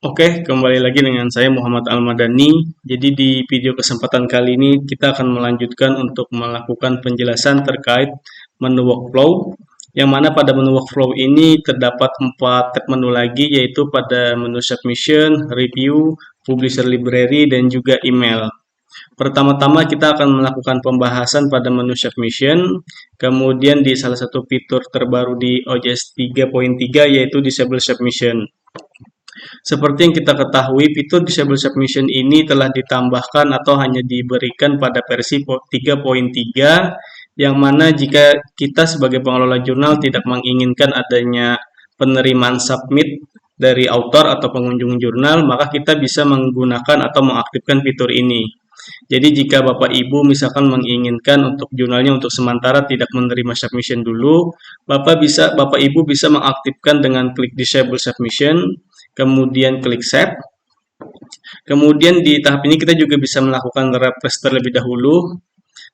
Oke, kembali lagi dengan saya Muhammad Al-Madani. Jadi di video kesempatan kali ini kita akan melanjutkan untuk melakukan penjelasan terkait menu workflow. Yang mana pada menu workflow ini terdapat 4 tab menu lagi, yaitu pada menu submission, review, publisher library, dan juga email. Pertama-tama kita akan melakukan pembahasan pada menu submission, kemudian di salah satu fitur terbaru di OJS 3.3 yaitu disable submission. Seperti yang kita ketahui, fitur Disable Submission ini telah ditambahkan atau hanya diberikan pada versi 3.3, yang mana jika kita sebagai pengelola jurnal tidak menginginkan adanya penerimaan submit dari author atau pengunjung jurnal, maka kita bisa menggunakan atau mengaktifkan fitur ini. Jadi jika Bapak Ibu misalkan menginginkan untuk jurnalnya untuk sementara tidak menerima submission dulu, Bapak Ibu bisa mengaktifkan dengan klik Disable Submission, kemudian klik Save. Kemudian di tahap ini kita juga bisa melakukan refresh terlebih dahulu.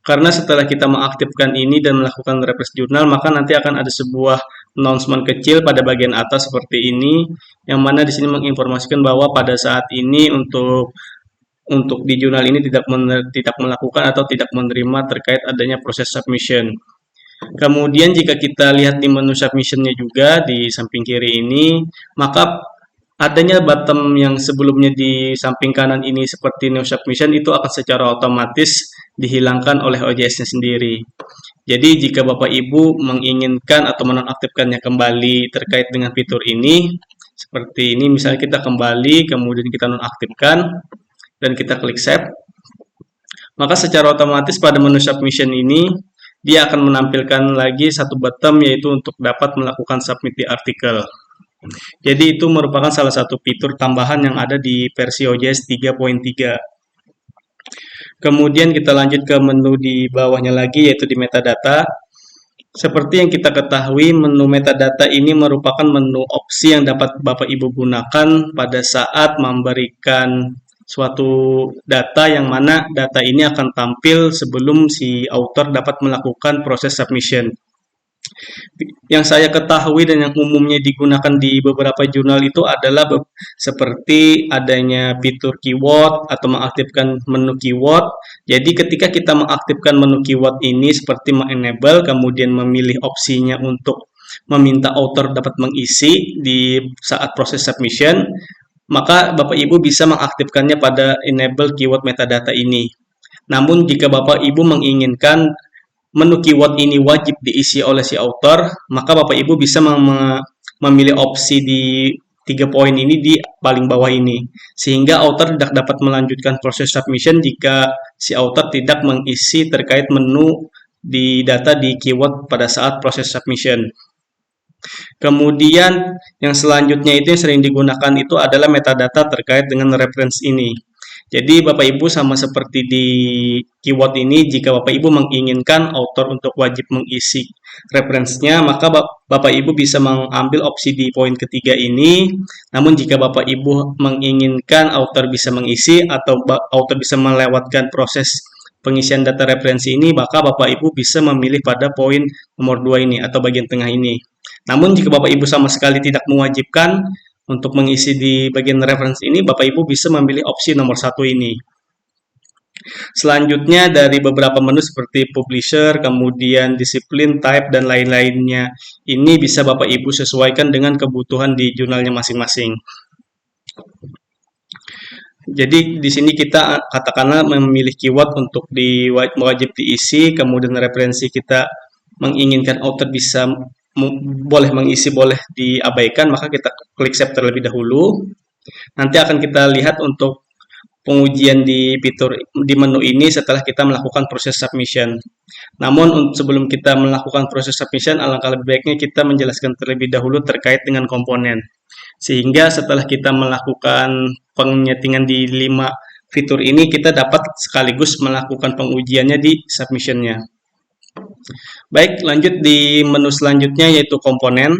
Karena setelah kita mengaktifkan ini dan melakukan refresh jurnal, maka nanti akan ada sebuah announcement kecil pada bagian atas seperti ini, yang mana di sini menginformasikan bahwa pada saat ini untuk di jurnal ini tidak melakukan atau tidak menerima terkait adanya proses submission. Kemudian jika kita lihat di menu submission-nya juga di samping kiri ini, maka adanya button yang sebelumnya di samping kanan ini seperti new submission itu akan secara otomatis dihilangkan oleh OJS-nya sendiri. Jadi jika Bapak Ibu menginginkan atau menonaktifkannya kembali terkait dengan fitur ini, seperti ini misalnya kita kembali, kemudian kita nonaktifkan, dan kita klik Save, maka secara otomatis pada menu submission ini dia akan menampilkan lagi satu button yaitu untuk dapat melakukan submit di artikel. Jadi itu merupakan salah satu fitur tambahan yang ada di versi OJS 3.3. Kemudian kita lanjut ke menu di bawahnya lagi yaitu di metadata. Seperti yang kita ketahui, menu metadata ini merupakan menu opsi yang dapat Bapak Ibu gunakan pada saat memberikan suatu data yang mana data ini akan tampil sebelum si author dapat melakukan proses submission. Yang saya ketahui dan yang umumnya digunakan di beberapa jurnal itu adalah seperti adanya fitur keyword atau mengaktifkan menu keyword. Jadi ketika kita mengaktifkan menu keyword ini seperti mengenable, kemudian memilih opsinya untuk meminta author dapat mengisi di saat proses submission, maka Bapak Ibu bisa mengaktifkannya pada enable keyword metadata ini. Namun jika Bapak Ibu menginginkan menu keyword ini wajib diisi oleh si author, maka Bapak Ibu bisa memilih opsi di 3 poin ini di paling bawah ini, sehingga author tidak dapat melanjutkan proses submission jika si author tidak mengisi terkait menu di data di keyword pada saat proses submission. Kemudian yang selanjutnya itu yang sering digunakan itu adalah metadata terkait dengan reference ini. Jadi Bapak Ibu sama seperti di keyword ini, jika Bapak Ibu menginginkan author untuk wajib mengisi referensinya, maka Bapak Ibu bisa mengambil opsi di poin ketiga ini. Namun jika Bapak Ibu menginginkan author bisa mengisi atau author bisa melewatkan proses pengisian data referensi ini, maka Bapak Ibu bisa memilih pada poin nomor 2 ini atau bagian tengah ini. Namun jika Bapak Ibu sama sekali tidak mewajibkan untuk mengisi di bagian reference ini, Bapak Ibu bisa memilih opsi nomor 1 ini. Selanjutnya dari beberapa menu seperti publisher, kemudian disiplin, type, dan lain-lainnya. Ini bisa Bapak Ibu sesuaikan dengan kebutuhan di jurnalnya masing-masing. Jadi di sini kita katakanlah memilih keyword untuk wajib diisi, kemudian referensi kita menginginkan author bisa boleh mengisi, boleh diabaikan, maka kita klik save terlebih dahulu. Nanti akan kita lihat untuk pengujian di fitur di menu ini setelah kita melakukan proses submission. Namun sebelum kita melakukan proses submission, alangkah lebih baiknya kita menjelaskan terlebih dahulu terkait dengan komponen. Sehingga setelah kita melakukan penyetingan di 5 fitur ini, kita dapat sekaligus melakukan pengujiannya di submission-nya. Baik, lanjut di menu selanjutnya yaitu komponen.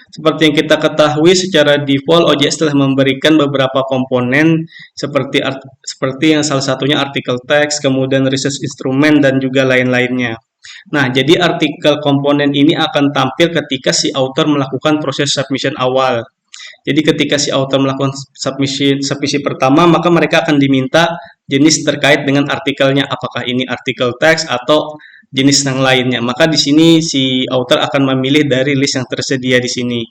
Seperti yang kita ketahui, secara default OJS telah memberikan beberapa komponen seperti yang salah satunya artikel teks, kemudian research instrument, dan juga lain-lainnya. Nah, jadi artikel komponen ini akan tampil ketika si author melakukan proses submission awal. Jadi ketika si author melakukan submisi pertama, maka mereka akan diminta jenis terkait dengan artikelnya, apakah ini artikel teks atau jenis yang lainnya. Maka di sini si author akan memilih dari list yang tersedia di sini.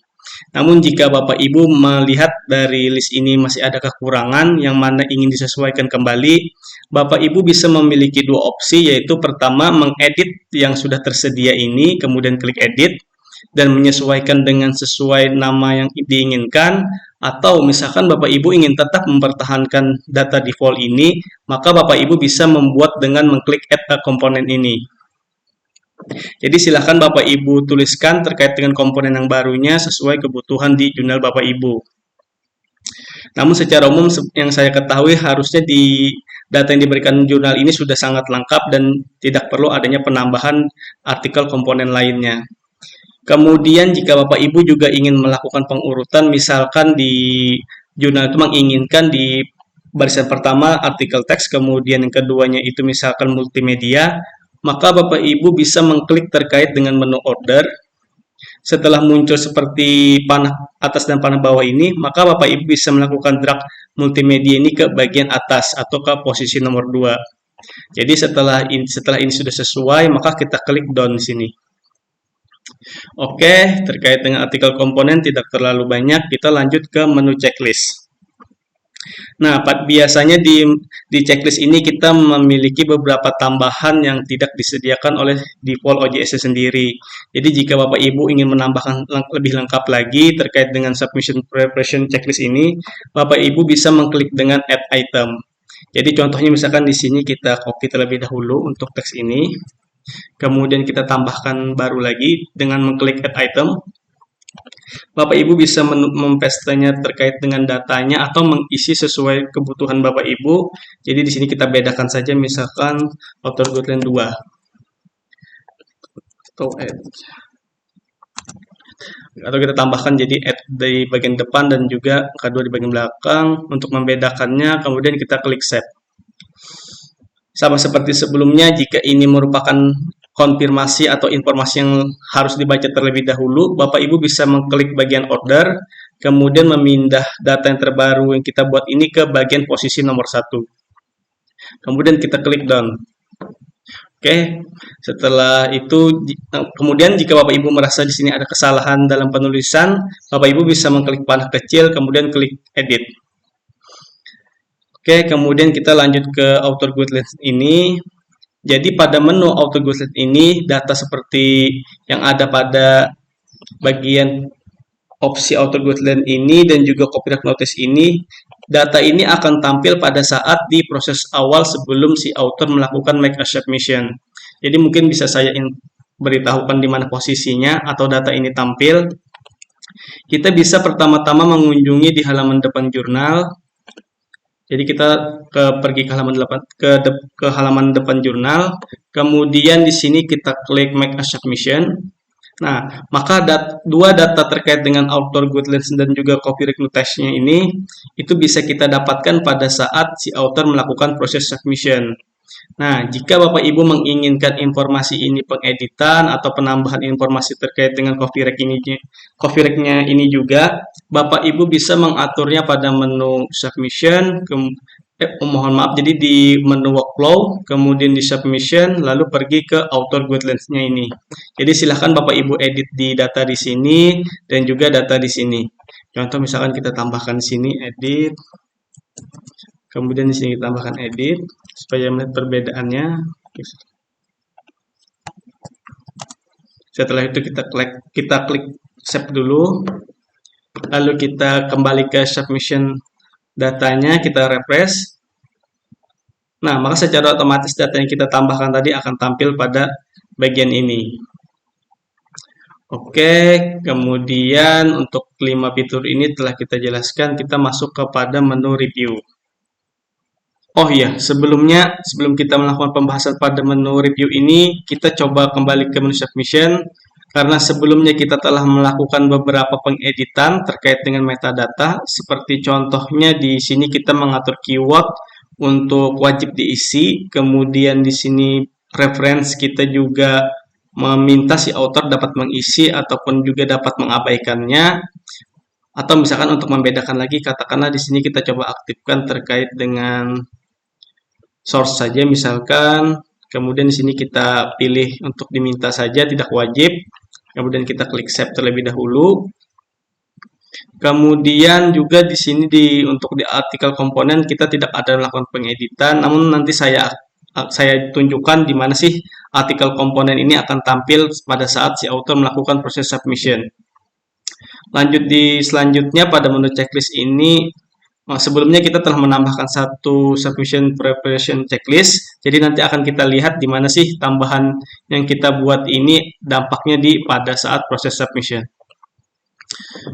Namun jika Bapak Ibu melihat dari list ini masih ada kekurangan yang mana ingin disesuaikan kembali, Bapak Ibu bisa memiliki dua opsi, yaitu pertama mengedit yang sudah tersedia ini, kemudian klik edit dan menyesuaikan dengan sesuai nama yang diinginkan, atau misalkan Bapak Ibu ingin tetap mempertahankan data default ini, maka Bapak Ibu bisa membuat dengan mengklik add a komponen ini. Jadi silahkan Bapak Ibu tuliskan terkait dengan komponen yang barunya sesuai kebutuhan di jurnal Bapak Ibu. Namun secara umum yang saya ketahui harusnya di data yang diberikan jurnal ini sudah sangat lengkap dan tidak perlu adanya penambahan artikel komponen lainnya. Kemudian jika Bapak Ibu juga ingin melakukan pengurutan, misalkan di jurnal itu menginginkan di barisan pertama artikel teks, kemudian yang keduanya itu misalkan multimedia, maka Bapak Ibu bisa mengklik terkait dengan menu order. Setelah muncul seperti panah atas dan panah bawah ini, maka Bapak Ibu bisa melakukan drag multimedia ini ke bagian atas atau ke posisi nomor 2. Jadi setelah ini sudah sesuai, maka kita klik down di sini. Oke, terkait dengan artikel komponen tidak terlalu banyak, kita lanjut ke menu checklist. Nah, biasanya di checklist ini kita memiliki beberapa tambahan yang tidak disediakan oleh default OJS sendiri. Jadi jika Bapak Ibu ingin menambahkan lebih lengkap lagi terkait dengan submission preparation checklist ini, Bapak Ibu bisa mengklik dengan add item. Jadi contohnya misalkan di sini kita copy terlebih dahulu untuk teks ini. Kemudian kita tambahkan baru lagi dengan mengklik add item. Bapak Ibu bisa mempestanya terkait dengan datanya atau mengisi sesuai kebutuhan Bapak Ibu. Jadi di sini kita bedakan saja misalkan author guideline 2 atau kita tambahkan jadi add di bagian depan dan juga kedua di bagian belakang. Untuk membedakannya kemudian kita klik save. Sama seperti sebelumnya, jika ini merupakan konfirmasi atau informasi yang harus dibaca terlebih dahulu, Bapak Ibu bisa mengklik bagian order, kemudian memindah data yang terbaru yang kita buat ini ke bagian posisi nomor 1. Kemudian kita klik done. Oke, setelah itu, kemudian jika Bapak Ibu merasa di sini ada kesalahan dalam penulisan, Bapak Ibu bisa mengklik panah kecil, kemudian klik edit. Oke, kemudian kita lanjut ke author guidelines ini. Jadi pada menu auto guideline ini data seperti yang ada pada bagian opsi auto guideline ini dan juga copyright notice ini, data ini akan tampil pada saat di proses awal sebelum si author melakukan make a submission. Jadi mungkin bisa saya beritahukan di mana posisinya atau data ini tampil. Kita bisa pertama-tama mengunjungi di halaman depan jurnal. Jadi kita pergi ke halaman depan jurnal, kemudian di sini kita klik make a submission. Nah, maka dua data terkait dengan author guidelines dan juga copyright notice-nya ini itu bisa kita dapatkan pada saat si author melakukan proses submission. Nah, jika Bapak Ibu menginginkan informasi ini pengeditan atau penambahan informasi terkait dengan copyright-nya ini juga, Bapak Ibu bisa mengaturnya pada menu submission, mohon maaf, jadi di menu workflow, kemudian di submission, lalu pergi ke author guidelines-nya ini. Jadi silahkan Bapak Ibu edit di data di sini dan juga data di sini. Contoh misalkan kita tambahkan di sini edit. Kemudian di sini kita tambahkan edit supaya melihat perbedaannya. Setelah itu kita klik save dulu. Lalu kita kembali ke submission datanya, kita refresh. Nah, maka secara otomatis data yang kita tambahkan tadi akan tampil pada bagian ini. Oke, kemudian untuk 5 fitur ini telah kita jelaskan, kita masuk kepada menu review. Oh iya, sebelum kita melakukan pembahasan pada menu review ini, kita coba kembali ke menu submission, karena sebelumnya kita telah melakukan beberapa pengeditan terkait dengan metadata, seperti contohnya di sini kita mengatur keyword untuk wajib diisi, kemudian di sini reference kita juga meminta si author dapat mengisi ataupun juga dapat mengabaikannya. Atau misalkan untuk membedakan lagi, katakanlah di sini kita coba aktifkan terkait dengan source saja misalkan, kemudian di sini kita pilih untuk diminta saja, tidak wajib. Kemudian kita klik save terlebih dahulu. Kemudian juga di sini untuk di artikel komponen kita tidak ada melakukan pengeditan, namun nanti saya tunjukkan di mana sih artikel komponen ini akan tampil pada saat si author melakukan proses submission. Lanjut di selanjutnya pada menu checklist ini, sebelumnya kita telah menambahkan satu submission preparation checklist. Jadi nanti akan kita lihat di mana sih tambahan yang kita buat ini dampaknya pada saat proses submission.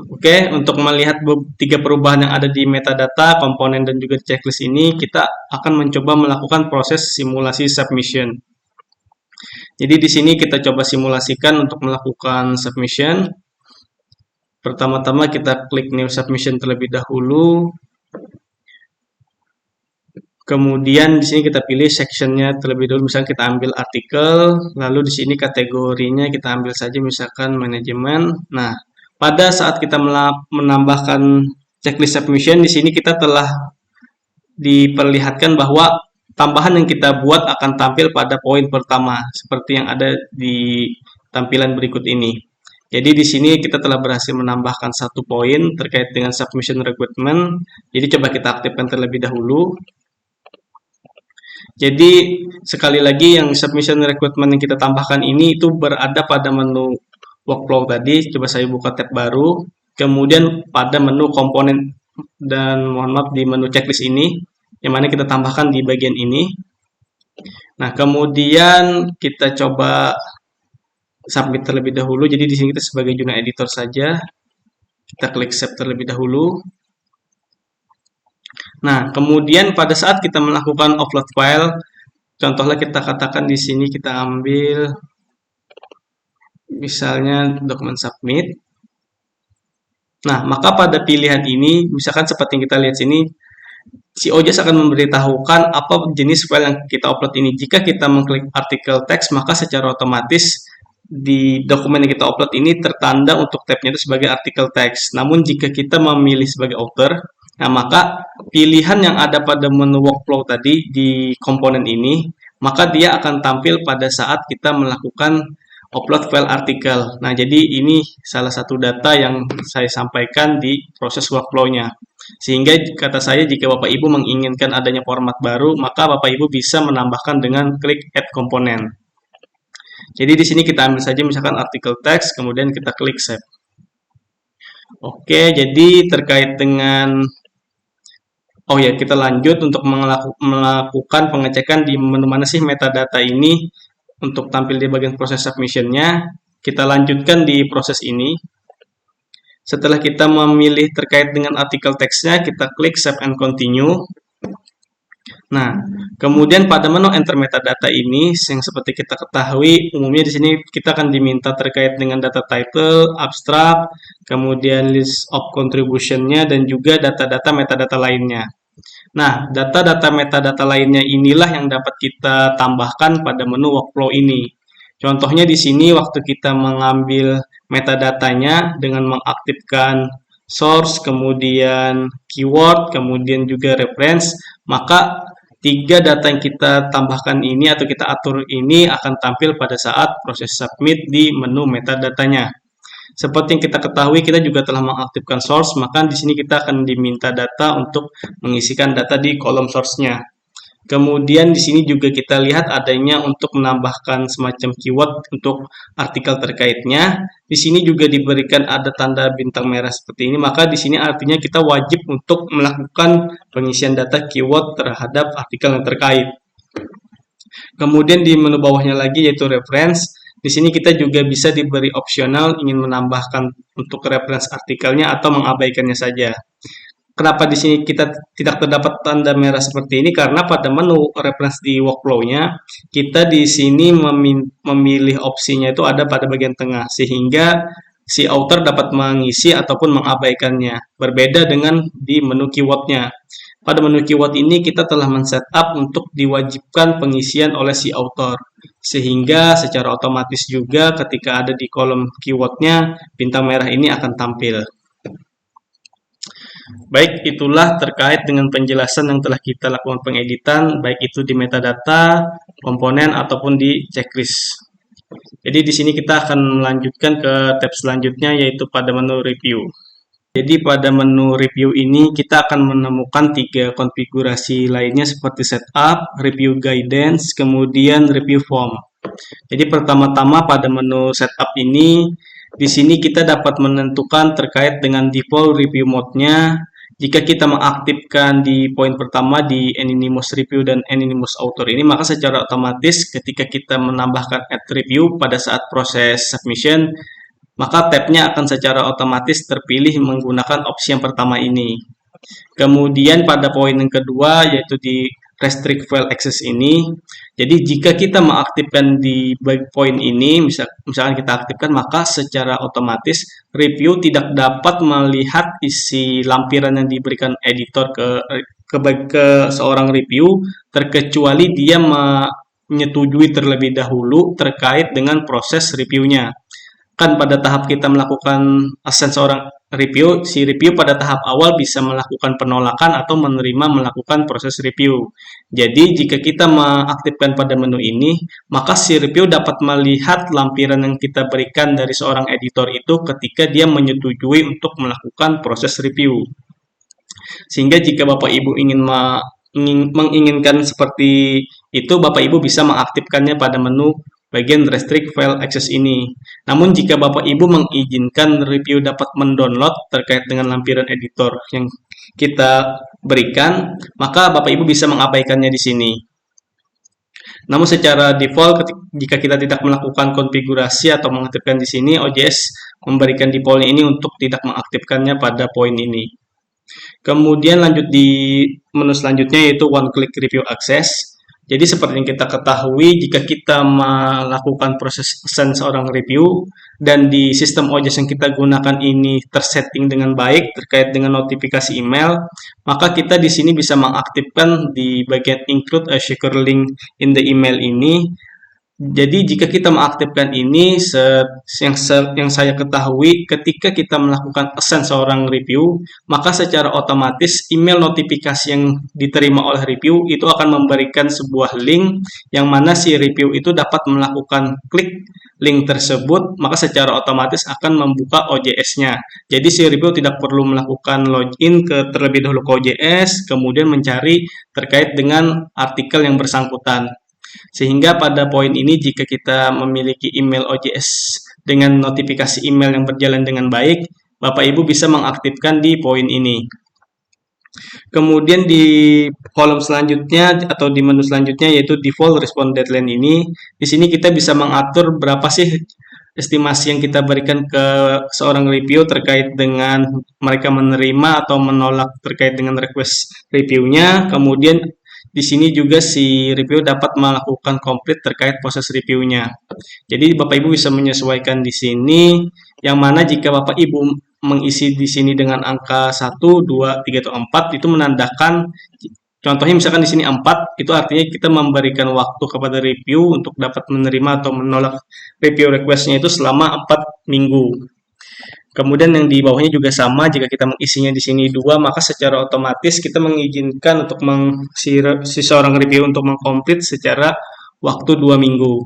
Oke, untuk melihat 3 perubahan yang ada di metadata, komponen, dan juga checklist ini, kita akan mencoba melakukan proses simulasi submission. Jadi di sini kita coba simulasikan untuk melakukan submission. Pertama-tama kita klik new submission terlebih dahulu. Kemudian di sini kita pilih sectionnya terlebih dahulu, misalnya kita ambil artikel, lalu di sini kategorinya kita ambil saja misalkan manajemen. Nah, pada saat kita menambahkan checklist submission, di sini kita telah diperlihatkan bahwa tambahan yang kita buat akan tampil pada poin pertama, seperti yang ada di tampilan berikut ini. Jadi di sini kita telah berhasil menambahkan satu poin terkait dengan submission requirement. Jadi coba kita aktifkan terlebih dahulu. Jadi sekali lagi yang submission requirement yang kita tambahkan ini itu berada pada menu workflow tadi. Coba saya buka tab baru. Kemudian pada menu komponen dan mohon maaf di menu checklist ini, yang mana kita tambahkan di bagian ini. Nah, kemudian kita coba submit terlebih dahulu. Jadi di sini kita sebagai jurnal editor saja. Kita klik save terlebih dahulu. Nah, kemudian pada saat kita melakukan upload file, contohnya kita katakan di sini kita ambil misalnya dokumen submit. Nah, maka pada pilihan ini, misalkan seperti yang kita lihat sini, si OJS akan memberitahukan apa jenis file yang kita upload ini. Jika kita mengklik artikel teks, maka secara otomatis di dokumen yang kita upload ini tertanda untuk tabnya itu sebagai artikel teks. Namun jika kita memilih sebagai author, nah maka pilihan yang ada pada menu workflow tadi di komponen ini, maka dia akan tampil pada saat kita melakukan upload file artikel. Nah, jadi ini salah satu data yang saya sampaikan di proses workflow-nya. Sehingga kata saya, jika Bapak Ibu menginginkan adanya format baru, maka Bapak Ibu bisa menambahkan dengan klik add komponen. Jadi di sini kita ambil saja misalkan artikel teks, kemudian kita klik save. Oke, jadi terkait dengan kita lanjut untuk melakukan pengecekan di menu mana sih metadata ini untuk tampil di bagian proses submission-nya. Kita lanjutkan di proses ini. Setelah kita memilih terkait dengan artikel teksnya, kita klik save and continue. Nah, kemudian pada menu enter metadata ini, yang seperti kita ketahui, umumnya di sini kita akan diminta terkait dengan data title, abstract, kemudian list of contribution-nya, dan juga data-data metadata lainnya. Nah, data-data metadata lainnya inilah yang dapat kita tambahkan pada menu workflow ini. Contohnya di sini waktu kita mengambil metadatanya dengan mengaktifkan source, kemudian keyword, kemudian juga reference, maka 3 data yang kita tambahkan ini atau kita atur ini akan tampil pada saat proses submit di menu metadatanya. Seperti yang kita ketahui, kita juga telah mengaktifkan source, maka di sini kita akan diminta data untuk mengisikan data di kolom source-nya. Kemudian di sini juga kita lihat adanya untuk menambahkan semacam keyword untuk artikel terkaitnya. Di sini juga diberikan ada tanda bintang merah seperti ini, maka di sini artinya kita wajib untuk melakukan pengisian data keyword terhadap artikel yang terkait. Kemudian di menu bawahnya lagi yaitu reference. Di sini kita juga bisa diberi opsional ingin menambahkan untuk reference artikelnya atau mengabaikannya saja. Kenapa di sini kita tidak terdapat tanda merah seperti ini? Karena pada menu reference di workflow-nya, kita di sini memilih opsinya itu ada pada bagian tengah, sehingga si author dapat mengisi ataupun mengabaikannya. Berbeda dengan di menu keyword-nya. Pada menu keyword ini kita telah men-setup untuk diwajibkan pengisian oleh si author. Sehingga secara otomatis juga ketika ada di kolom keyword-nya, bintang merah ini akan tampil. Baik, itulah terkait dengan penjelasan yang telah kita lakukan pengeditan, baik itu di metadata, komponen, ataupun di checklist. Jadi di sini kita akan melanjutkan ke tab selanjutnya, yaitu pada menu review. Jadi pada menu review ini kita akan menemukan 3 konfigurasi lainnya seperti setup, review guidance, kemudian review form. Jadi pertama-tama pada menu setup ini, di sini kita dapat menentukan terkait dengan default review mode-nya. Jika kita mengaktifkan di poin pertama di anonymous review dan anonymous author ini, maka secara otomatis ketika kita menambahkan add review pada saat proses submission, maka tab-nya akan secara otomatis terpilih menggunakan opsi yang pertama ini. Kemudian pada poin yang kedua yaitu di restrict file access ini. Jadi jika kita mengaktifkan di poin ini, misalkan kita aktifkan, maka secara otomatis review tidak dapat melihat isi lampiran yang diberikan editor ke seorang review, terkecuali dia menyetujui terlebih dahulu terkait dengan proses reviewnya. Kan pada tahap kita melakukan assign seorang review, si review pada tahap awal bisa melakukan penolakan atau menerima melakukan proses review. Jadi jika kita mengaktifkan pada menu ini, maka si review dapat melihat lampiran yang kita berikan dari seorang editor itu ketika dia menyetujui untuk melakukan proses review. Sehingga jika Bapak Ibu menginginkan seperti itu, Bapak Ibu bisa mengaktifkannya pada menu bagian restrict file access ini. Namun jika Bapak Ibu mengizinkan review dapat mendownload terkait dengan lampiran editor yang kita berikan, maka Bapak Ibu bisa mengabaikannya di sini. Namun secara default jika kita tidak melakukan konfigurasi atau mengaktifkan di sini, OJS memberikan default ini untuk tidak mengaktifkannya pada poin ini. Kemudian lanjut di menu selanjutnya yaitu one click review access. Jadi seperti yang kita ketahui, jika kita melakukan proses pesan seorang review dan di sistem OJS yang kita gunakan ini tersetting dengan baik terkait dengan notifikasi email, maka kita di sini bisa mengaktifkan di bagian include a secure link in the email ini. Jadi jika kita mengaktifkan ini, yang saya ketahui, ketika kita melakukan assign seorang review, maka secara otomatis email notifikasi yang diterima oleh review itu akan memberikan sebuah link yang mana si review itu dapat melakukan klik link tersebut, maka secara otomatis akan membuka OJS-nya. Jadi si review tidak perlu melakukan login ke terlebih dahulu ke OJS, kemudian mencari terkait dengan artikel yang bersangkutan. Sehingga pada poin ini jika kita memiliki email OJS dengan notifikasi email yang berjalan dengan baik, Bapak Ibu bisa mengaktifkan di poin ini. Kemudian di kolom selanjutnya atau di menu selanjutnya yaitu default response deadline ini, di sini kita bisa mengatur berapa sih estimasi yang kita berikan ke seorang review terkait dengan mereka menerima atau menolak terkait dengan request reviewnya. Kemudian di sini juga si review dapat melakukan complete terkait proses reviewnya. Jadi Bapak Ibu bisa menyesuaikan di sini, yang mana jika Bapak Ibu mengisi di sini dengan angka 1, 2, 3, atau 4, itu menandakan, contohnya misalkan di sini 4, itu artinya kita memberikan waktu kepada review untuk dapat menerima atau menolak review request-nya itu selama 4 minggu. Kemudian yang di bawahnya juga sama, jika kita mengisinya di sini 2, maka secara otomatis kita mengizinkan untuk si seorang review untuk mengkomplit secara waktu 2 minggu.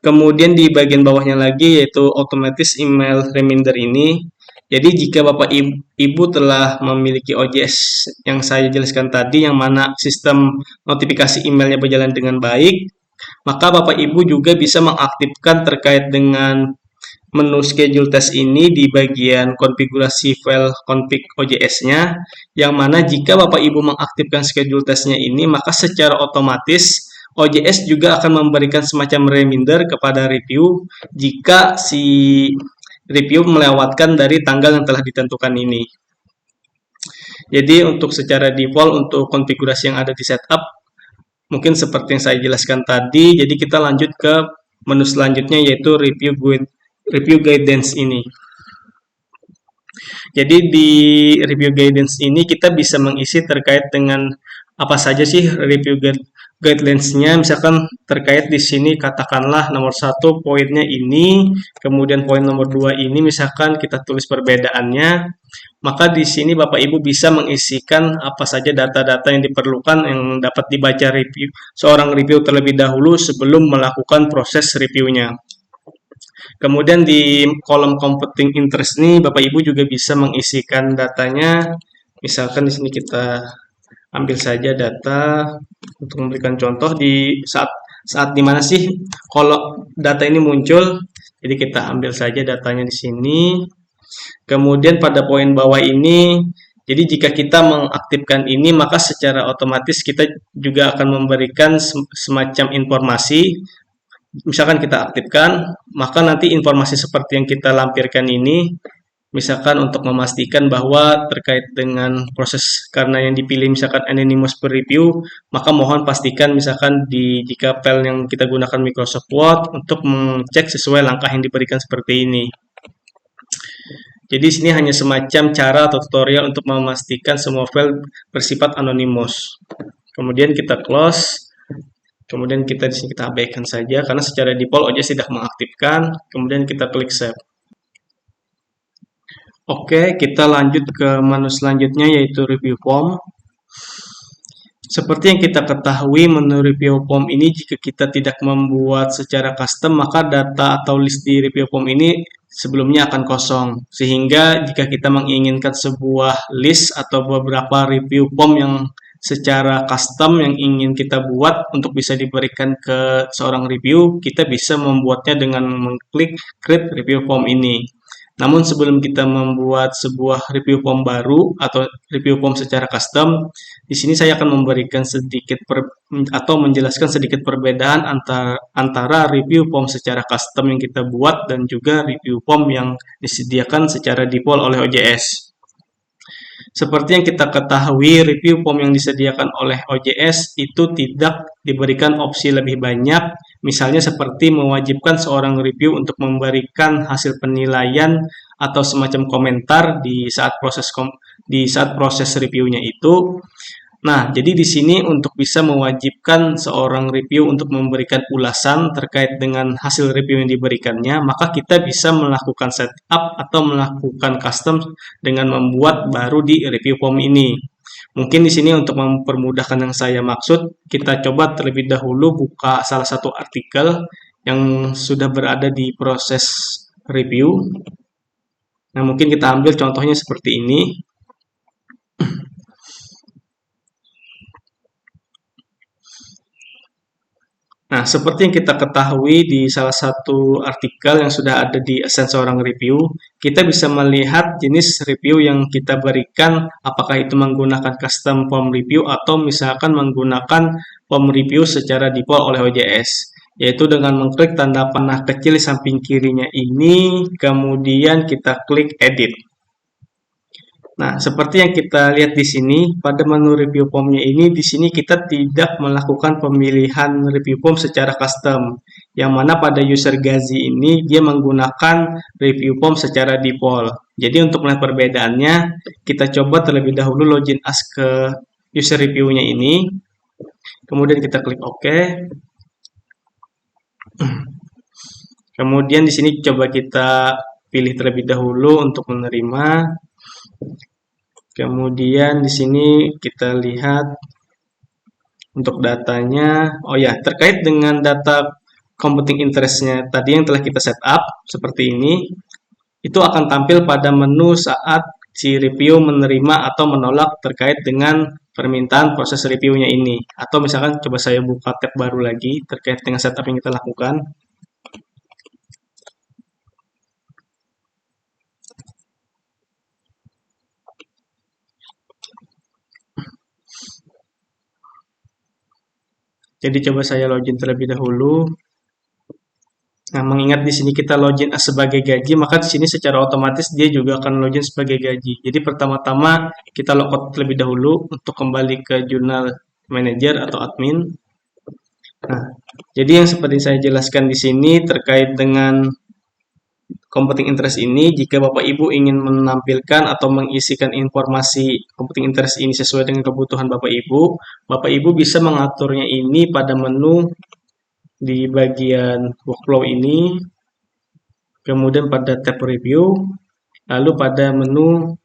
Kemudian di bagian bawahnya lagi yaitu automatic email reminder ini. Jadi jika Bapak Ibu telah memiliki OJS yang saya jelaskan tadi, yang mana sistem notifikasi emailnya berjalan dengan baik, maka Bapak Ibu juga bisa mengaktifkan terkait dengan menu schedule test ini di bagian konfigurasi file config OJS-nya, yang mana jika Bapak Ibu mengaktifkan schedule testnya ini, maka secara otomatis OJS juga akan memberikan semacam reminder kepada review jika si review melewatkan dari tanggal yang telah ditentukan ini. Jadi untuk secara default untuk konfigurasi yang ada di setup, mungkin seperti yang saya jelaskan tadi. Jadi kita lanjut ke menu selanjutnya yaitu review guidance ini. Jadi di review guidance ini kita bisa mengisi terkait dengan apa saja sih guidelines-nya, misalkan terkait di sini katakanlah nomor 1 poinnya ini, kemudian poin nomor 2 ini misalkan kita tulis perbedaannya, maka di sini Bapak Ibu bisa mengisikan apa saja data-data yang diperlukan yang dapat dibaca seorang review terlebih dahulu sebelum melakukan proses reviewnya. Kemudian di kolom computing interest ini Bapak Ibu juga bisa mengisikan datanya. Misalkan di sini kita ambil saja data untuk memberikan contoh di saat dimana sih kalau data ini muncul. Jadi kita ambil saja datanya di sini. Kemudian pada poin bawah ini, jadi jika kita mengaktifkan ini, maka secara otomatis kita juga akan memberikan semacam informasi. Misalkan kita aktifkan, maka nanti informasi seperti yang kita lampirkan ini, misalkan untuk memastikan bahwa terkait dengan proses karena yang dipilih misalkan anonymous per review, maka mohon pastikan misalkan jika file yang kita gunakan Microsoft Word untuk mengecek sesuai langkah yang diberikan seperti ini. Jadi sini hanya semacam cara atau tutorial untuk memastikan semua file bersifat anonymous. Kemudian kita close. Kemudian kita di sini kita abaikan saja karena secara default OJS tidak mengaktifkan. Kemudian kita klik save. Oke, kita lanjut ke menu selanjutnya yaitu review form. Seperti yang kita ketahui, menu review form ini jika kita tidak membuat secara custom, maka data atau list di review form ini sebelumnya akan kosong. Sehingga jika kita menginginkan sebuah list atau beberapa review form yang secara custom yang ingin kita buat untuk bisa diberikan ke seorang review, kita bisa membuatnya dengan mengklik create review form ini. Namun sebelum kita membuat sebuah review form baru atau review form secara custom, di sini saya akan memberikan sedikit atau menjelaskan sedikit perbedaan antara review form secara custom yang kita buat dan juga review form yang disediakan secara default oleh OJS. Seperti yang kita ketahui, review form yang disediakan oleh OJS itu tidak diberikan opsi lebih banyak, misalnya seperti mewajibkan seorang review untuk memberikan hasil penilaian atau semacam komentar di saat proses reviewnya itu. Nah, jadi di sini untuk bisa mewajibkan seorang review untuk memberikan ulasan terkait dengan hasil review yang diberikannya, maka kita bisa melakukan setup atau melakukan custom dengan membuat baru di review form ini. Mungkin di sini untuk mempermudahkan yang saya maksud, kita coba terlebih dahulu buka salah satu artikel yang sudah berada di proses review. Nah, mungkin kita ambil contohnya seperti ini. Nah, seperti yang kita ketahui di salah satu artikel yang sudah ada di Ascend seorang review, kita bisa melihat jenis review yang kita berikan, apakah itu menggunakan custom form review atau misalkan menggunakan form review secara default oleh OJS. Yaitu dengan mengklik tanda panah kecil di samping kirinya ini, kemudian kita klik edit. Nah, seperti yang kita lihat di sini, pada menu review form-nya ini, di sini kita tidak melakukan pemilihan review form secara custom. Yang mana pada user Gazi ini, dia menggunakan review form secara default. Jadi untuk melihat perbedaannya, kita coba terlebih dahulu login as ke user review-nya ini. Kemudian kita klik OK. Kemudian di sini coba kita pilih terlebih dahulu untuk menerima. Kemudian di sini kita lihat untuk datanya. Oh ya, terkait dengan data computing interest-nya tadi yang telah kita set up seperti ini, itu akan tampil pada menu saat si review menerima atau menolak terkait dengan permintaan proses review-nya ini. Atau misalkan coba saya buka tab baru lagi terkait dengan setup yang kita lakukan. Jadi coba saya login terlebih dahulu. Nah, mengingat di sini kita login sebagai gaji, maka di sini secara otomatis dia juga akan login sebagai gaji. Jadi pertama-tama kita logout terlebih dahulu untuk kembali ke jurnal manager atau admin. Nah, jadi yang seperti saya jelaskan di sini terkait dengan competing interest ini, jika Bapak Ibu ingin menampilkan atau mengisikan informasi competing interest ini sesuai dengan kebutuhan Bapak Ibu bisa mengaturnya ini pada menu di bagian workflow ini, kemudian pada tab review, lalu pada menu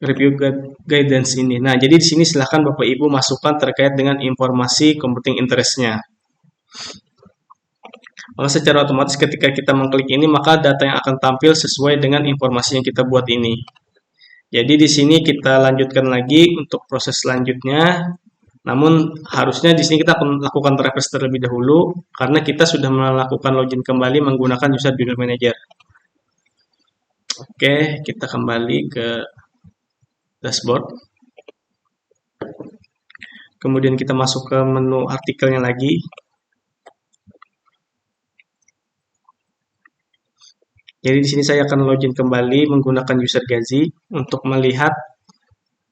review guidance ini. Nah, jadi di sini silahkan Bapak Ibu masukkan terkait dengan informasi competing interest-nya. Maka secara otomatis ketika kita mengklik ini, maka data yang akan tampil sesuai dengan informasi yang kita buat ini. Jadi di sini kita lanjutkan lagi untuk proses selanjutnya. Namun harusnya di sini kita akan lakukan refresh terlebih dahulu karena kita sudah melakukan login kembali menggunakan user junior manager. Oke, kita kembali ke dashboard. Kemudian kita masuk ke menu artikelnya lagi. Jadi di sini saya akan login kembali menggunakan user Gazi untuk melihat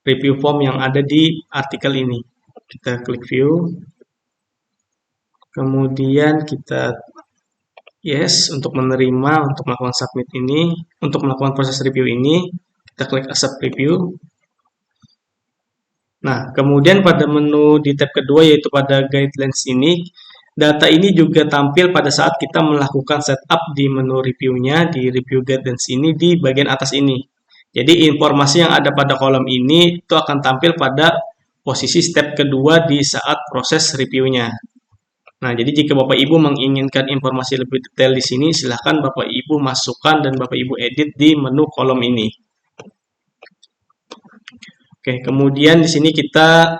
review form yang ada di artikel ini. Kita klik view. Kemudian kita yes untuk menerima, untuk melakukan submit ini, untuk melakukan proses review ini, kita klik accept review. Nah, kemudian pada menu di tab kedua yaitu pada guidelines ini, data ini juga tampil pada saat kita melakukan setup di menu reviewnya, di review guidance ini di bagian atas ini. Jadi informasi yang ada pada kolom ini itu akan tampil pada posisi step kedua di saat proses reviewnya. Nah, jadi jika Bapak Ibu menginginkan informasi lebih detail di sini, silahkan Bapak Ibu masukkan dan Bapak Ibu edit di menu kolom ini. Oke, kemudian di sini kita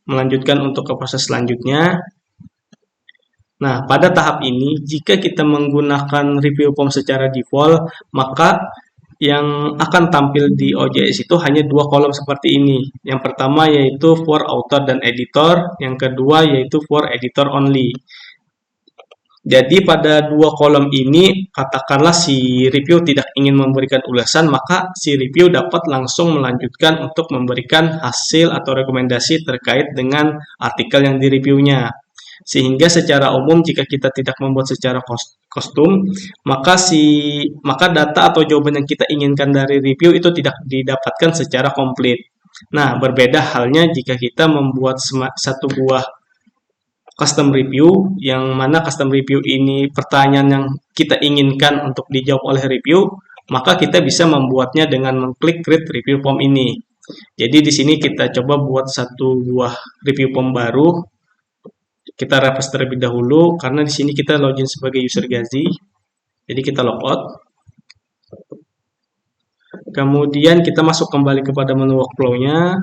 melanjutkan untuk ke proses selanjutnya. Nah, pada tahap ini, jika kita menggunakan review form secara default, maka yang akan tampil di OJS itu hanya dua kolom seperti ini. Yang pertama yaitu for author dan editor, yang kedua yaitu for editor only. Jadi pada dua kolom ini, katakanlah si review tidak ingin memberikan ulasan, maka si review dapat langsung melanjutkan untuk memberikan hasil atau rekomendasi terkait dengan artikel yang direviewnya. Sehingga secara umum jika kita tidak membuat secara kostum, maka data atau jawaban yang kita inginkan dari review itu tidak didapatkan secara komplit. Nah, berbeda halnya jika kita membuat satu buah custom review, yang mana custom review ini pertanyaan yang kita inginkan untuk dijawab oleh review, maka kita bisa membuatnya dengan mengklik create review form ini. Jadi di sini kita coba buat satu buah review form baru. Kita refresh terlebih dahulu karena di sini kita login sebagai user Gazi. Jadi kita logout. Kemudian kita masuk kembali kepada menu workflow-nya.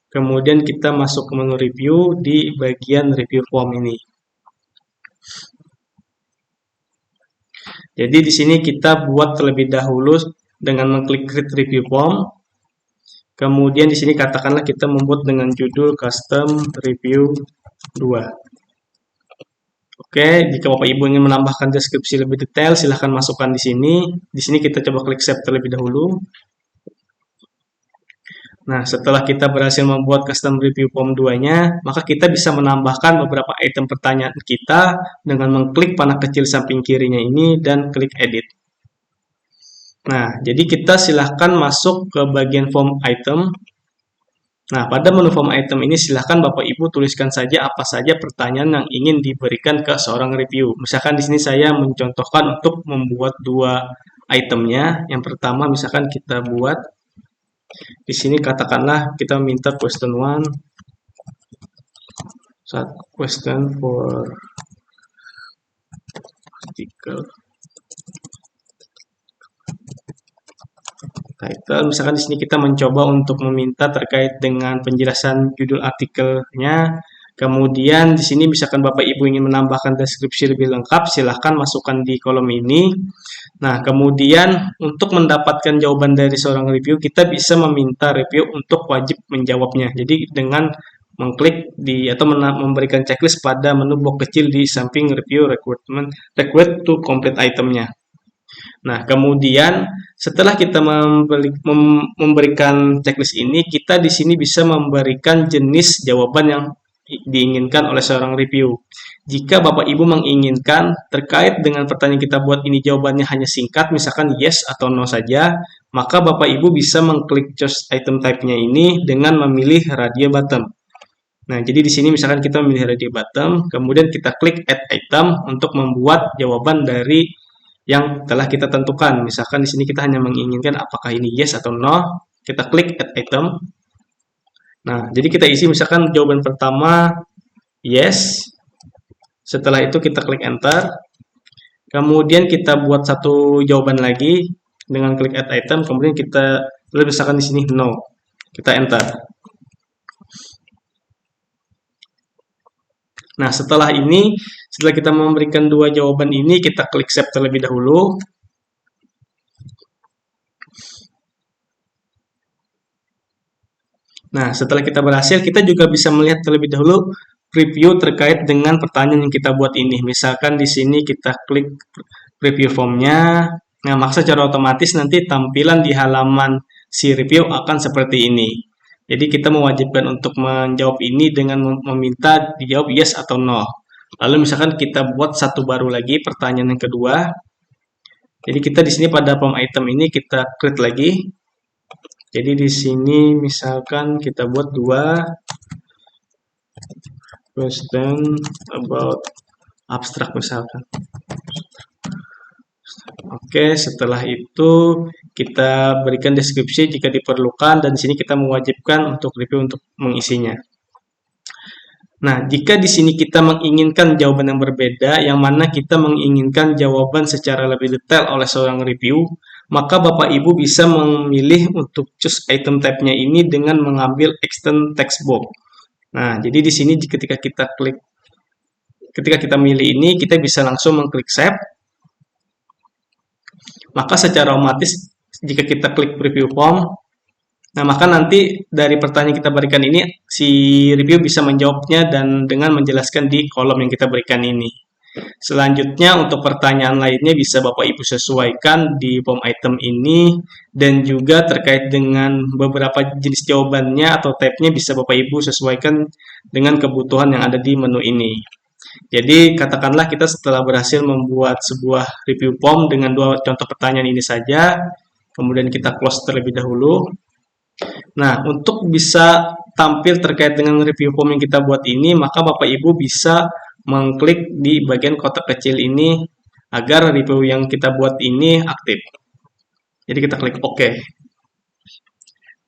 Kemudian kita masuk ke menu review di bagian review form ini. Jadi di sini kita buat terlebih dahulu dengan mengklik create review form. Kemudian di sini katakanlah kita membuat dengan judul custom review 2. Oke, jika Bapak Ibu ingin menambahkan deskripsi lebih detail, silahkan masukkan di sini. Di sini kita coba klik save terlebih dahulu. Nah, setelah kita berhasil membuat custom review form 2-nya, maka kita bisa menambahkan beberapa item pertanyaan kita dengan mengklik panah kecil samping kirinya ini dan klik edit. Nah, jadi kita silahkan masuk ke bagian form item. Nah, pada menu form item ini silahkan Bapak Ibu tuliskan saja apa saja pertanyaan yang ingin diberikan ke seorang review. Misalkan di sini saya mencontohkan untuk membuat dua itemnya. Yang pertama misalkan kita buat di sini katakanlah kita minta question 1, question for article. Title, misalkan di sini kita mencoba untuk meminta terkait dengan penjelasan judul artikelnya. Kemudian di sini misalkan Bapak Ibu ingin menambahkan deskripsi lebih lengkap, silahkan masukkan di kolom ini. Nah, kemudian untuk mendapatkan jawaban dari seorang review, kita bisa meminta review untuk wajib menjawabnya. Jadi dengan mengklik di atau memberikan checklist pada menu box kecil di samping review request to complete itemnya. Nah, kemudian setelah kita memberikan checklist ini, kita di sini bisa memberikan jenis jawaban yang diinginkan oleh seorang review. Jika Bapak Ibu menginginkan terkait dengan pertanyaan kita buat ini jawabannya hanya singkat, misalkan yes atau no saja, maka Bapak Ibu bisa mengklik choose item type-nya ini dengan memilih radio button. Nah, jadi di sini misalkan kita memilih radio button, kemudian kita klik add item untuk membuat jawaban dari yang telah kita tentukan. Misalkan di sini kita hanya menginginkan apakah ini yes atau no, kita klik add item. Nah, jadi kita isi misalkan jawaban pertama yes. Setelah itu kita klik enter. Kemudian kita buat satu jawaban lagi dengan klik add item, kemudian kita misalkan di sini no. Kita enter. Nah, setelah kita memberikan dua jawaban ini, kita klik save terlebih dahulu. Nah, setelah kita berhasil, kita juga bisa melihat terlebih dahulu preview terkait dengan pertanyaan yang kita buat ini. Misalkan di sini kita klik preview formnya. Nah, maka secara otomatis nanti tampilan di halaman si review akan seperti ini. Jadi kita mewajibkan untuk menjawab ini dengan meminta dijawab yes atau no. Lalu misalkan kita buat satu baru lagi pertanyaan yang kedua. Jadi kita di sini pada form item ini kita create lagi. Jadi di sini misalkan kita buat dua question about abstract misalkan. Oke, setelah itu kita berikan deskripsi jika diperlukan dan di sini kita mewajibkan untuk review untuk mengisinya. Nah, jika di sini kita menginginkan jawaban yang berbeda, yang mana kita menginginkan jawaban secara lebih detail oleh seorang review, maka Bapak Ibu bisa memilih untuk choose item type-nya ini dengan mengambil extend text box. Nah, jadi di sini ketika kita milih ini, kita bisa langsung mengklik save. Maka secara otomatis jika kita klik preview form, nah maka nanti dari pertanyaan kita berikan ini si review bisa menjawabnya dan dengan menjelaskan di kolom yang kita berikan ini. Selanjutnya untuk pertanyaan lainnya bisa Bapak Ibu sesuaikan di form item ini dan juga terkait dengan beberapa jenis jawabannya atau type-nya bisa Bapak Ibu sesuaikan dengan kebutuhan yang ada di menu ini. Jadi katakanlah kita setelah berhasil membuat sebuah review form dengan dua contoh pertanyaan ini saja, kemudian kita close terlebih dahulu. Nah, untuk bisa tampil terkait dengan review form yang kita buat ini, maka Bapak Ibu bisa mengklik di bagian kotak kecil ini agar review yang kita buat ini aktif. Jadi kita klik OK.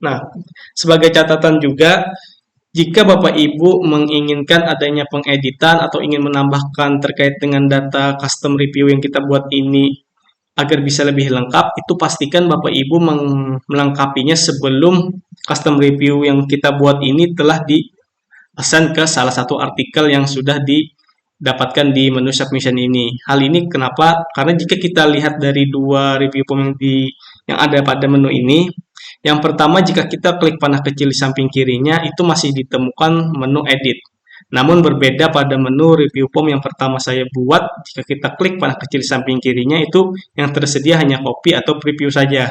Nah, sebagai catatan juga, jika Bapak Ibu menginginkan adanya pengeditan atau ingin menambahkan terkait dengan data custom review yang kita buat ini agar bisa lebih lengkap, itu pastikan Bapak Ibu melengkapinya sebelum custom review yang kita buat ini telah di-assign ke salah satu artikel yang sudah didapatkan di menu submission ini. Hal ini kenapa? Karena jika kita lihat dari dua review form yang ada pada menu ini, yang pertama, jika kita klik panah kecil di samping kirinya, itu masih ditemukan menu edit. Namun berbeda pada menu review form yang pertama saya buat, jika kita klik panah kecil di samping kirinya, itu yang tersedia hanya copy atau preview saja.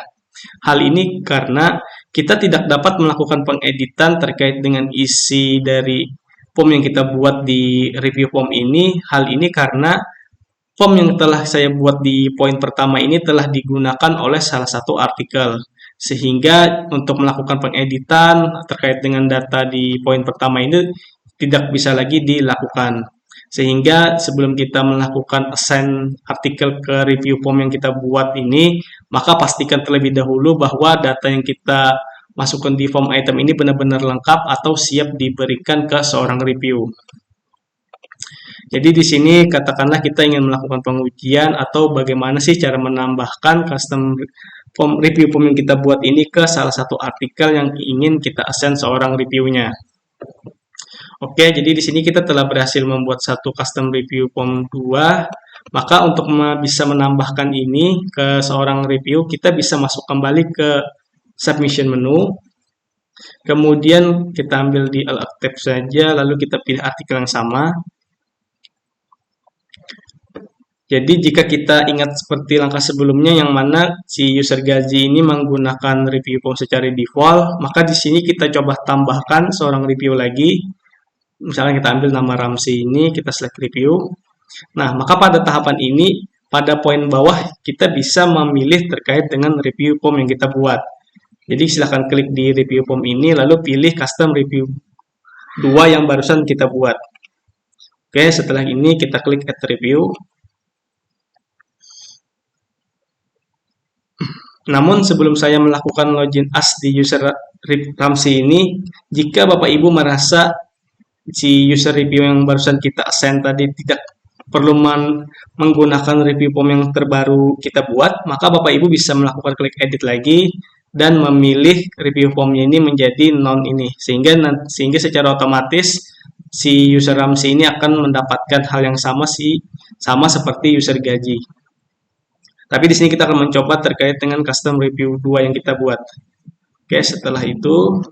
Hal ini karena kita tidak dapat melakukan pengeditan terkait dengan isi dari form yang kita buat di review form ini. Hal ini karena form yang telah saya buat di poin pertama ini telah digunakan oleh salah satu artikel. Sehingga untuk melakukan pengeditan terkait dengan data di poin pertama ini tidak bisa lagi dilakukan. Sehingga sebelum kita melakukan assign artikel ke review form yang kita buat ini, maka pastikan terlebih dahulu bahwa data yang kita masukkan di form item ini benar-benar lengkap atau siap diberikan ke seorang review. Jadi di sini katakanlah kita ingin melakukan pengujian atau bagaimana sih cara menambahkan custom review form yang kita buat ini ke salah satu artikel yang ingin kita assign seorang reviewnya. Oke, jadi di sini kita telah berhasil membuat satu custom review form 2. Maka untuk bisa menambahkan ini ke seorang review, kita bisa masuk kembali ke submission menu. Kemudian kita ambil di all active saja, lalu kita pilih artikel yang sama. Jadi jika kita ingat seperti langkah sebelumnya yang mana si user gaji ini menggunakan review form secara default, maka di sini kita coba tambahkan seorang review lagi. Misalkan kita ambil nama Ramsi ini, kita select review. Nah, maka pada tahapan ini, pada poin bawah, kita bisa memilih terkait dengan review form yang kita buat. Jadi silahkan klik di review form ini, lalu pilih custom review 2 yang barusan kita buat. Oke, setelah ini kita klik add review. Namun sebelum saya melakukan login as di user Ramsi ini, jika Bapak Ibu merasa si user review yang barusan kita assign tadi tidak perlu menggunakan review form yang terbaru kita buat, maka Bapak Ibu bisa melakukan klik edit lagi dan memilih review formnya ini menjadi non ini, sehingga secara otomatis si user Ramsi ini akan mendapatkan hal yang sama seperti user gaji. Tapi di sini kita akan mencoba terkait dengan custom review 2 yang kita buat. Oke, setelah itu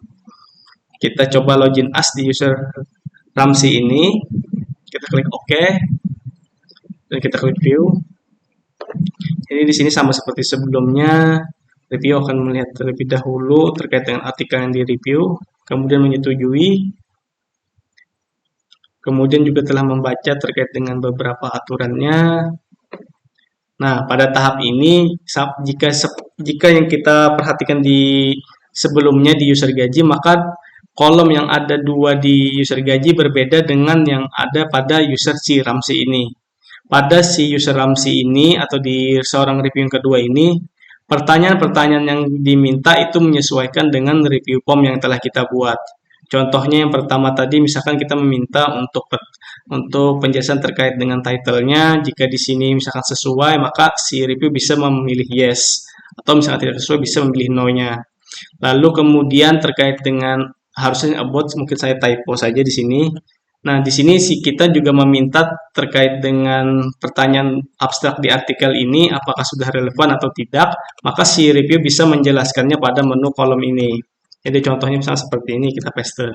kita coba login as di user Ramsi ini. Kita klik OK dan kita klik view. Jadi di sini sama seperti sebelumnya, review akan melihat terlebih dahulu terkait dengan artikel yang di-review, kemudian menyetujui. Kemudian juga telah membaca terkait dengan beberapa aturannya. Nah, pada tahap ini, jika yang kita perhatikan di sebelumnya di user gaji, maka kolom yang ada 2 di user gaji berbeda dengan yang ada pada user si Ramsi ini. Pada si user Ramsi ini, atau di seorang review yang kedua ini, pertanyaan-pertanyaan yang diminta itu menyesuaikan dengan review form yang telah kita buat. Contohnya yang pertama tadi, misalkan kita meminta untuk penjelasan terkait dengan title-nya. Jika di sini misalkan sesuai, maka si review bisa memilih yes, atau misalkan tidak sesuai bisa memilih no-nya. Lalu kemudian terkait dengan harusnya about, mungkin saya typo saja di sini. Nah, di sini kita juga meminta terkait dengan pertanyaan abstrak di artikel ini, apakah sudah relevan atau tidak, maka si review bisa menjelaskannya pada menu kolom ini. Jadi contohnya misalnya seperti ini, kita paste.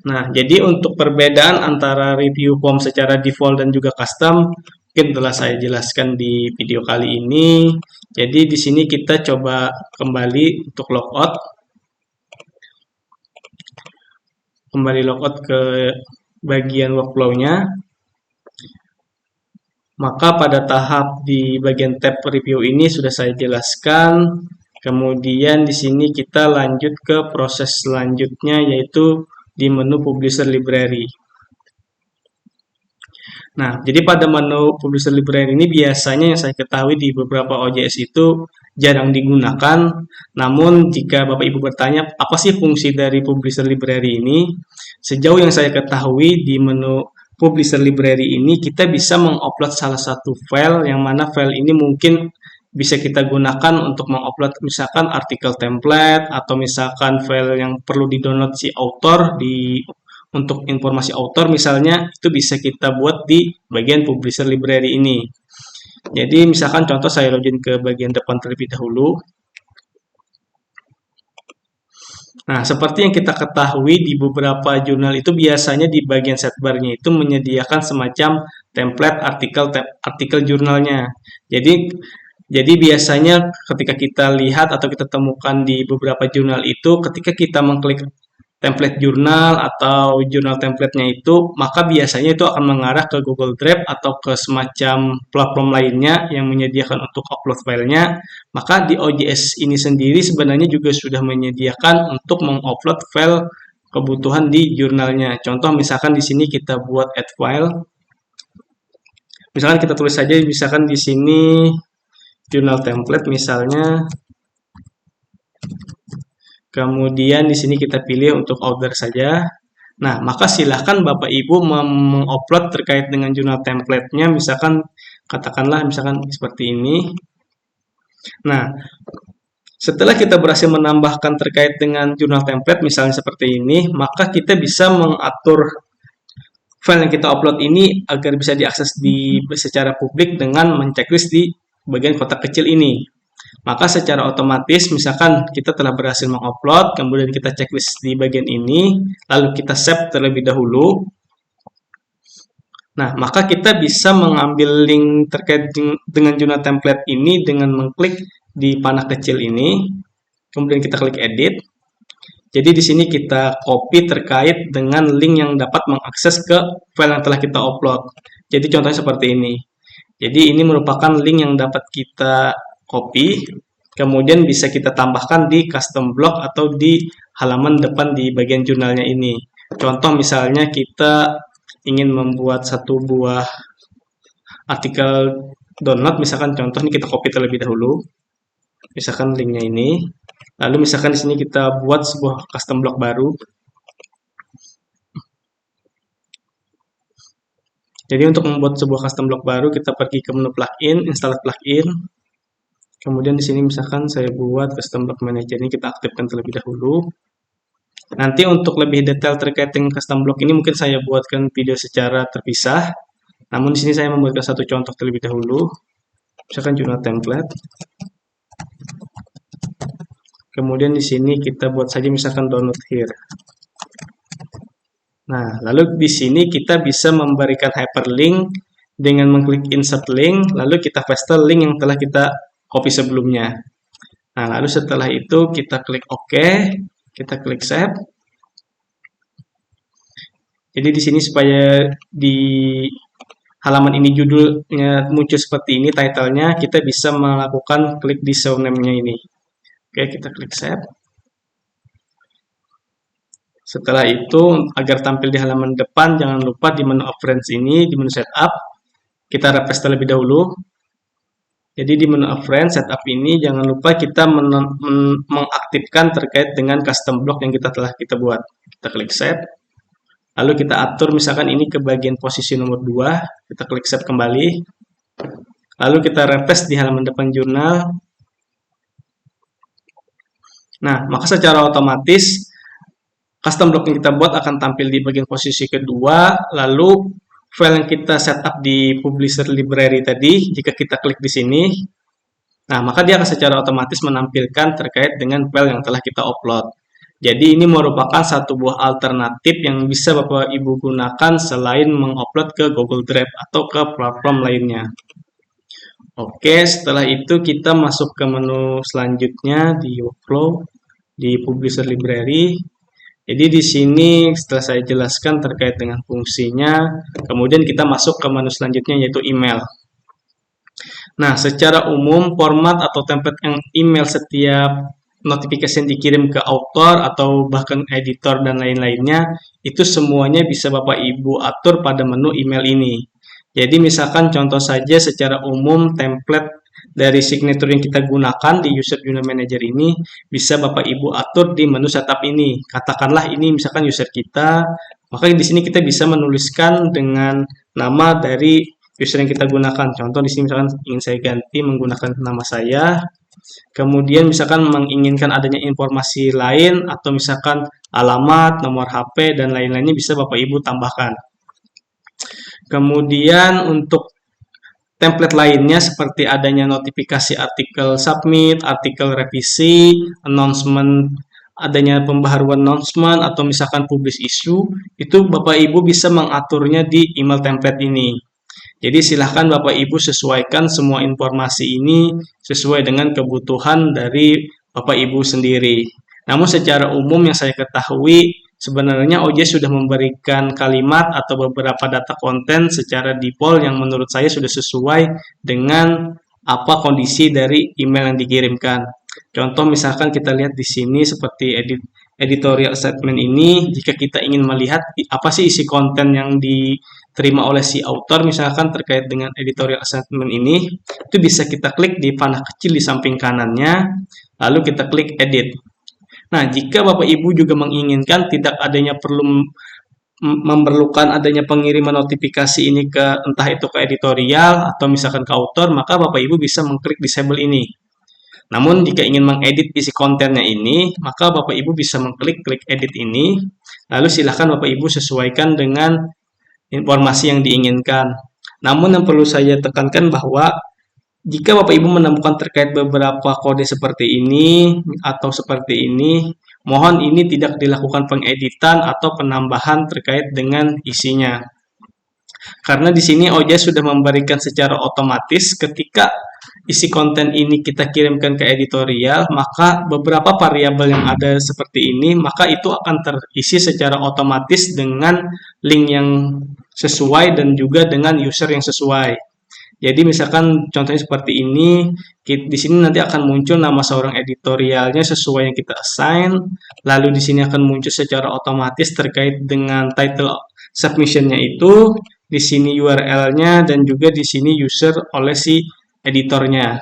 Nah, jadi untuk perbedaan antara review form secara default dan juga custom, mungkin telah saya jelaskan di video kali ini. Jadi di sini kita coba kembali untuk logout. Kembali logout ke bagian workflow-nya. Maka pada tahap di bagian tab review ini sudah saya jelaskan. Kemudian di sini kita lanjut ke proses selanjutnya, yaitu di menu Publisher Library. Nah, jadi pada menu Publisher Library ini biasanya yang saya ketahui di beberapa OJS itu jarang digunakan. Namun jika Bapak Ibu bertanya, apa sih fungsi dari Publisher Library ini? Sejauh yang saya ketahui di menu Publisher Library ini kita bisa mengupload salah satu file, yang mana file ini mungkin bisa kita gunakan untuk mengupload misalkan artikel template, atau misalkan file yang perlu di-download si author untuk informasi author misalnya, itu bisa kita buat di bagian Publisher Library ini. Jadi misalkan contoh saya login ke bagian depan terlebih dahulu. Nah, seperti yang kita ketahui di beberapa jurnal itu biasanya di bagian sidebar-nya itu menyediakan semacam template artikel jurnalnya. Jadi biasanya ketika kita lihat atau kita temukan di beberapa jurnal itu, ketika kita mengklik template jurnal atau jurnal template-nya itu, maka biasanya itu akan mengarah ke Google Drive atau ke semacam platform lainnya yang menyediakan untuk upload filenya. Maka di OJS ini sendiri sebenarnya juga sudah menyediakan untuk mengupload file kebutuhan di jurnalnya. Contoh misalkan di sini kita buat add file. Misalkan kita tulis saja, misalkan di sini jurnal template misalnya. Kemudian di sini kita pilih untuk order saja. Nah, maka silahkan Bapak Ibu mengupload terkait dengan jurnal template-nya, misalkan katakanlah misalkan seperti ini. Nah, setelah kita berhasil menambahkan terkait dengan jurnal template misalnya seperti ini, maka kita bisa mengatur file yang kita upload ini agar bisa diakses secara publik dengan menceklis di bagian kotak kecil ini. Maka secara otomatis misalkan kita telah berhasil mengupload, kemudian kita checklist di bagian ini, lalu kita save terlebih dahulu. Nah, maka kita bisa mengambil link terkait dengan jurnal template ini dengan mengklik di panah kecil ini, kemudian kita klik edit. Jadi di sini kita copy terkait dengan link yang dapat mengakses ke file yang telah kita upload. Jadi contohnya seperti ini. Jadi ini merupakan link yang dapat kita copy, kemudian bisa kita tambahkan di custom block atau di halaman depan di bagian jurnalnya ini. Contoh misalnya kita ingin membuat satu buah artikel download, misalkan contoh ini kita copy terlebih dahulu. Misalkan linknya ini. Lalu misalkan di sini kita buat sebuah custom block baru. Jadi untuk membuat sebuah custom block baru, kita pergi ke menu plugin, install plugin. Kemudian di sini misalkan saya buat custom block manager ini kita aktifkan terlebih dahulu. Nanti untuk lebih detail terkait dengan custom block ini mungkin saya buatkan video secara terpisah. Namun di sini saya membuatkan satu contoh terlebih dahulu. Misalkan jurnal template. Kemudian di sini kita buat saja misalkan download here. Nah, lalu di sini kita bisa memberikan hyperlink dengan mengklik insert link, lalu kita paste link yang telah kita copy sebelumnya. Nah, lalu setelah itu kita klik OK, kita klik save. Jadi di sini supaya di halaman ini judulnya muncul seperti ini, title-nya, kita bisa melakukan klik di show name-nya ini. Oke, kita klik save. Setelah itu, agar tampil di halaman depan, jangan lupa di menu Appearance ini, di menu Setup, kita refresh terlebih dahulu. Jadi di menu Appearance, Setup ini, jangan lupa kita mengaktifkan terkait dengan custom block yang telah kita buat. Kita klik Save. Lalu kita atur misalkan ini ke bagian posisi nomor 2, kita klik Save kembali. Lalu kita refresh di halaman depan jurnal. Nah, maka secara otomatis custom block yang kita buat akan tampil di bagian posisi kedua, lalu file yang kita setup di publisher library tadi, jika kita klik di sini, nah maka dia akan secara otomatis menampilkan terkait dengan file yang telah kita upload. Jadi ini merupakan satu buah alternatif yang bisa Bapak Ibu gunakan selain mengupload ke Google Drive atau ke platform lainnya. Oke, setelah itu kita masuk ke menu selanjutnya di workflow, di publisher library. Jadi di sini setelah saya jelaskan terkait dengan fungsinya, kemudian kita masuk ke menu selanjutnya yaitu email. Nah, secara umum format atau template yang email setiap notifikasi yang dikirim ke author atau bahkan editor dan lain-lainnya, itu semuanya bisa Bapak Ibu atur pada menu email ini. Jadi misalkan contoh saja secara umum template dari signature yang kita gunakan di user journal manager ini bisa Bapak Ibu atur di menu setup ini. Katakanlah ini misalkan user kita, maka di sini kita bisa menuliskan dengan nama dari user yang kita gunakan. Contoh di sini misalkan ingin saya ganti menggunakan nama saya. Kemudian misalkan menginginkan adanya informasi lain atau misalkan alamat, nomor HP dan lain-lainnya bisa Bapak Ibu tambahkan. Kemudian untuk template lainnya seperti adanya notifikasi artikel submit, artikel revisi, announcement, adanya pembaharuan announcement atau misalkan publish issue, itu Bapak Ibu bisa mengaturnya di email template ini. Jadi silahkan Bapak Ibu sesuaikan semua informasi ini sesuai dengan kebutuhan dari Bapak Ibu sendiri. Namun secara umum yang saya ketahui sebenarnya OJ sudah memberikan kalimat atau beberapa data konten secara default yang menurut saya sudah sesuai dengan apa kondisi dari email yang dikirimkan. Contoh misalkan kita lihat di sini seperti editorial statement ini, jika kita ingin melihat apa sih isi konten yang diterima oleh si author misalkan terkait dengan editorial statement ini, itu bisa kita klik di panah kecil di samping kanannya, lalu kita klik edit. Nah, jika Bapak Ibu juga menginginkan tidak adanya memerlukan adanya pengiriman notifikasi ini ke entah itu ke editorial atau misalkan ke author, maka Bapak Ibu bisa mengklik disable ini. Namun jika ingin mengedit isi kontennya ini, maka Bapak Ibu bisa mengklik edit ini, lalu silakan Bapak Ibu sesuaikan dengan informasi yang diinginkan. Namun yang perlu saya tekankan bahwa jika Bapak Ibu menemukan terkait beberapa kode seperti ini atau seperti ini, mohon ini tidak dilakukan pengeditan atau penambahan terkait dengan isinya. Karena di sini OJ sudah memberikan secara otomatis ketika isi konten ini kita kirimkan ke editorial, maka beberapa variabel yang ada seperti ini, maka itu akan terisi secara otomatis dengan link yang sesuai dan juga dengan user yang sesuai. Jadi misalkan contohnya seperti ini, di sini nanti akan muncul nama seorang editorialnya sesuai yang kita assign, lalu di sini akan muncul secara otomatis terkait dengan title submissionnya itu, di sini URL-nya dan juga di sini user oleh si editornya.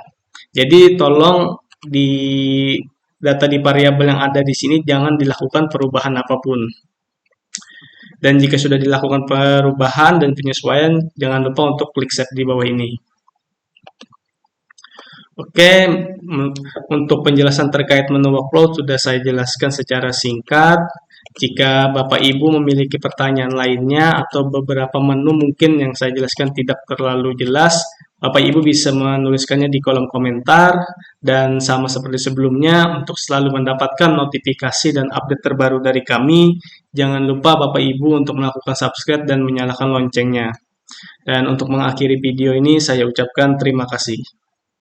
Jadi tolong di data di variabel yang ada di sini jangan dilakukan perubahan apapun. Dan jika sudah dilakukan perubahan dan penyesuaian, jangan lupa untuk klik save di bawah ini. Oke, untuk penjelasan terkait menu workflow sudah saya jelaskan secara singkat. Jika Bapak Ibu memiliki pertanyaan lainnya atau beberapa menu mungkin yang saya jelaskan tidak terlalu jelas, Bapak Ibu bisa menuliskannya di kolom komentar. Dan sama seperti sebelumnya, untuk selalu mendapatkan notifikasi dan update terbaru dari kami, jangan lupa Bapak Ibu untuk melakukan subscribe dan menyalakan loncengnya. Dan untuk mengakhiri video ini, saya ucapkan terima kasih.